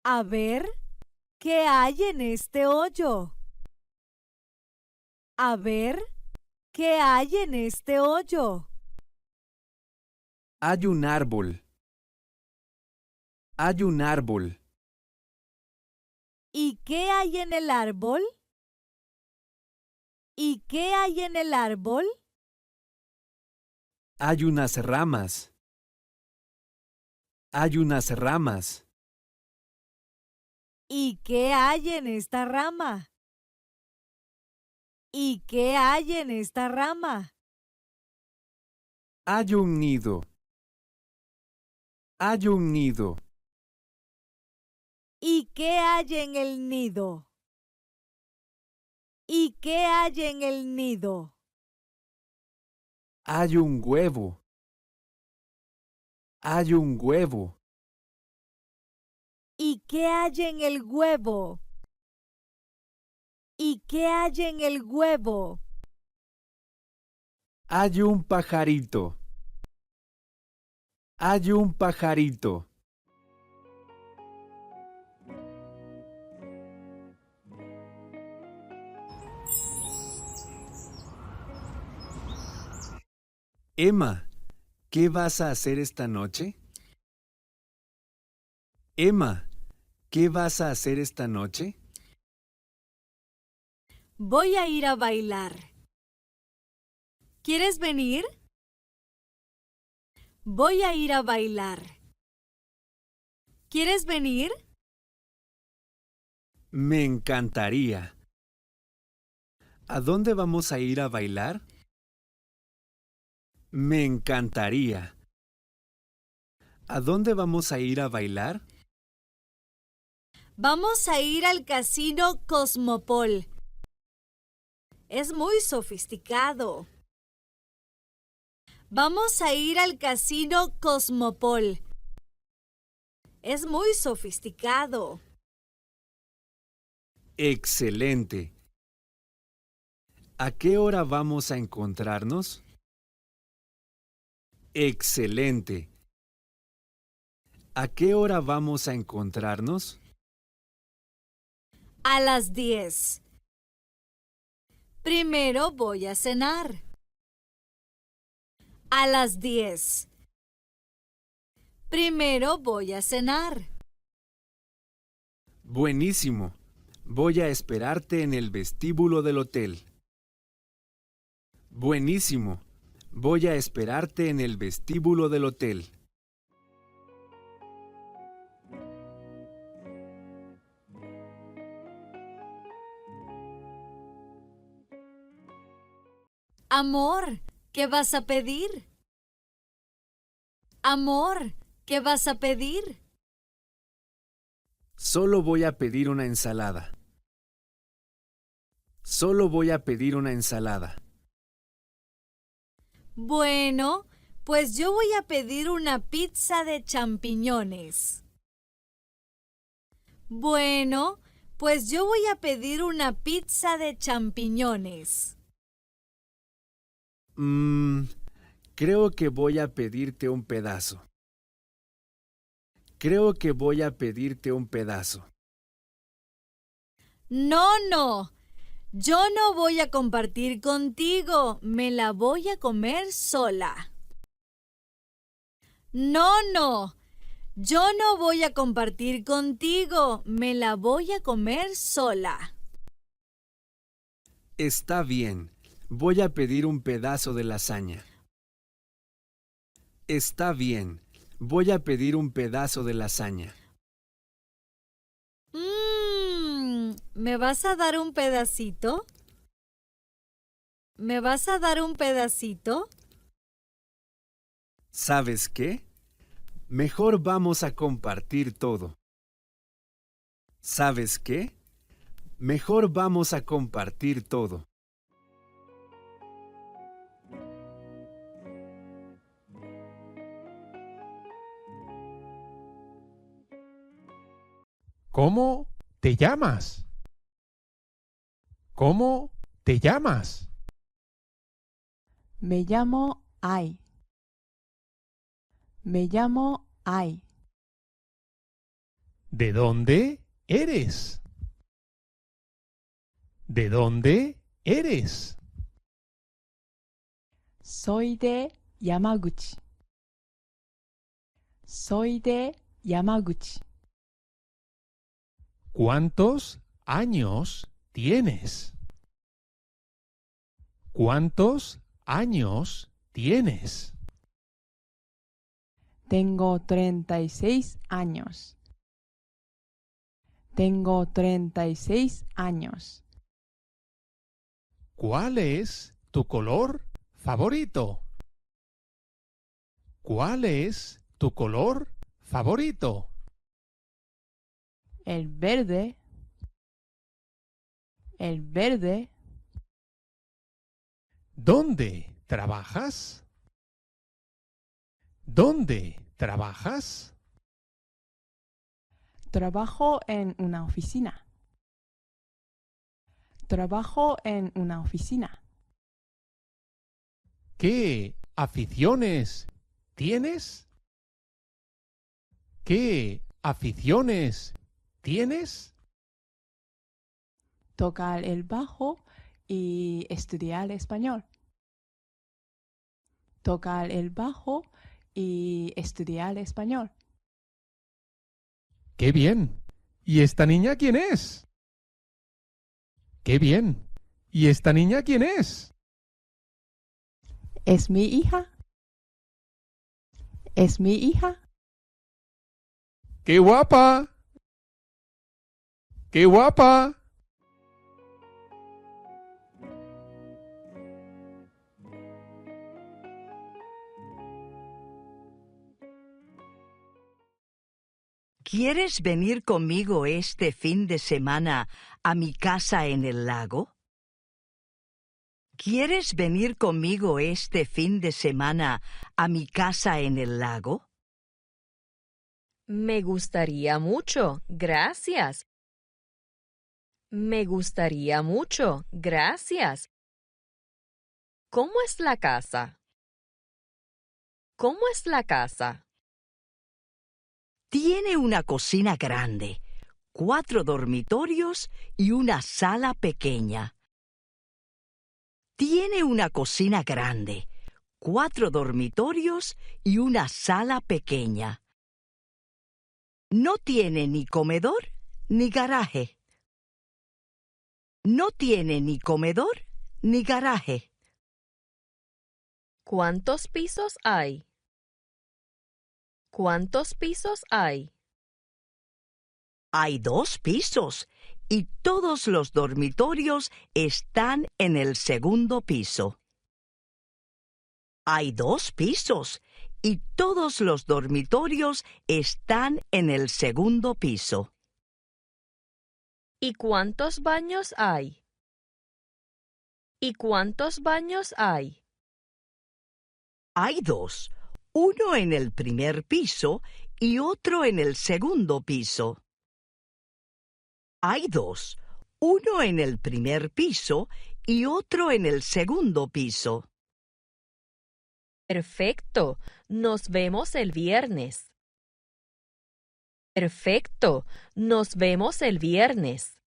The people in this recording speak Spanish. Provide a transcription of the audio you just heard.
A ver, ¿qué hay en este hoyo? A ver, ¿qué hay en este hoyo? Hay un árbol. Hay un árbol. ¿Y qué hay en el árbol? ¿Y qué hay en el árbol? Hay unas ramas. Hay unas ramas. ¿Y qué hay en esta rama? ¿Y qué hay en esta rama? Hay un nido. Hay un nido. ¿Y qué hay en el nido? ¿Y qué hay en el nido? Hay un huevo. Hay un huevo. ¿Y qué hay en el huevo? ¿Y qué hay en el huevo? Hay un pajarito. Hay un pajarito. Emma, ¿qué vas a hacer esta noche? Emma, ¿qué vas a hacer esta noche? Voy a ir a bailar. ¿Quieres venir? Voy a ir a bailar. ¿Quieres venir? Me encantaría. ¿A dónde vamos a ir a bailar? Me encantaría. ¿A dónde vamos a ir a bailar? Vamos a ir al casino Cosmopol. Es muy sofisticado. Vamos a ir al casino Cosmopol. Es muy sofisticado. Excelente. ¿A qué hora vamos a encontrarnos? Excelente. ¿A qué hora vamos a encontrarnos? A las 10. Primero voy a cenar. A las 10. Primero voy a cenar. Buenísimo. Voy a esperarte en el vestíbulo del hotel. Buenísimo. Voy a esperarte en el vestíbulo del hotel. Amor, ¿qué vas a pedir? Amor, ¿qué vas a pedir? Solo voy a pedir una ensalada. Solo voy a pedir una ensalada. Bueno, pues yo voy a pedir una pizza de champiñones. Bueno, pues yo voy a pedir una pizza de champiñones. Creo que voy a pedirte un pedazo. Creo que voy a pedirte un pedazo. No, no. Yo no voy a compartir contigo. Me la voy a comer sola. No, no. Yo no voy a compartir contigo. Me la voy a comer sola. Está bien. Voy a pedir un pedazo de lasaña. Está bien. Voy a pedir un pedazo de lasaña. ¿Me vas a dar un pedacito? ¿Me vas a dar un pedacito? ¿Sabes qué? Mejor vamos a compartir todo. ¿Sabes qué? Mejor vamos a compartir todo. ¿Cómo te llamas? ¿Cómo te llamas? Me llamo Ai. Me llamo Ai. ¿De dónde eres? ¿De dónde eres? Soy de Yamaguchi. Soy de Yamaguchi. ¿Cuántos años tienes? ¿Cuántos años tienes? Tengo 36 años. Tengo 36 años. ¿Cuál es tu color favorito? ¿Cuál es tu color favorito? El verde. El verde. ¿Dónde trabajas? ¿Dónde trabajas? Trabajo en una oficina. Trabajo en una oficina. ¿Qué aficiones tienes? ¿Qué aficiones tienes? Tocar el bajo y estudiar español. Tocar el bajo y estudiar español. ¡Qué bien! ¿Y esta niña quién es? ¡Qué bien! ¿Y esta niña quién es? ¿Es mi hija? ¿Es mi hija? ¡Qué guapa! ¡Qué guapa! ¿Quieres venir conmigo este fin de semana a mi casa en el lago? ¿Quieres venir conmigo este fin de semana a mi casa en el lago? Me gustaría mucho, gracias. Me gustaría mucho, gracias. ¿Cómo es la casa? ¿Cómo es la casa? Tiene una cocina grande, 4 dormitorios y una sala pequeña. Tiene una cocina grande, 4 dormitorios y una sala pequeña. No tiene ni comedor ni garaje. No tiene ni comedor ni garaje. ¿Cuántos pisos hay? ¿Cuántos pisos hay? Hay 2 pisos y todos los dormitorios están en el segundo piso. Hay 2 pisos y todos los dormitorios están en el segundo piso. ¿Y cuántos baños hay? ¿Y cuántos baños hay? Hay 2, uno en el primer piso y otro en el segundo piso. Hay 2, uno en el primer piso y otro en el segundo piso. Perfecto. Nos vemos el viernes. Perfecto. Nos vemos el viernes.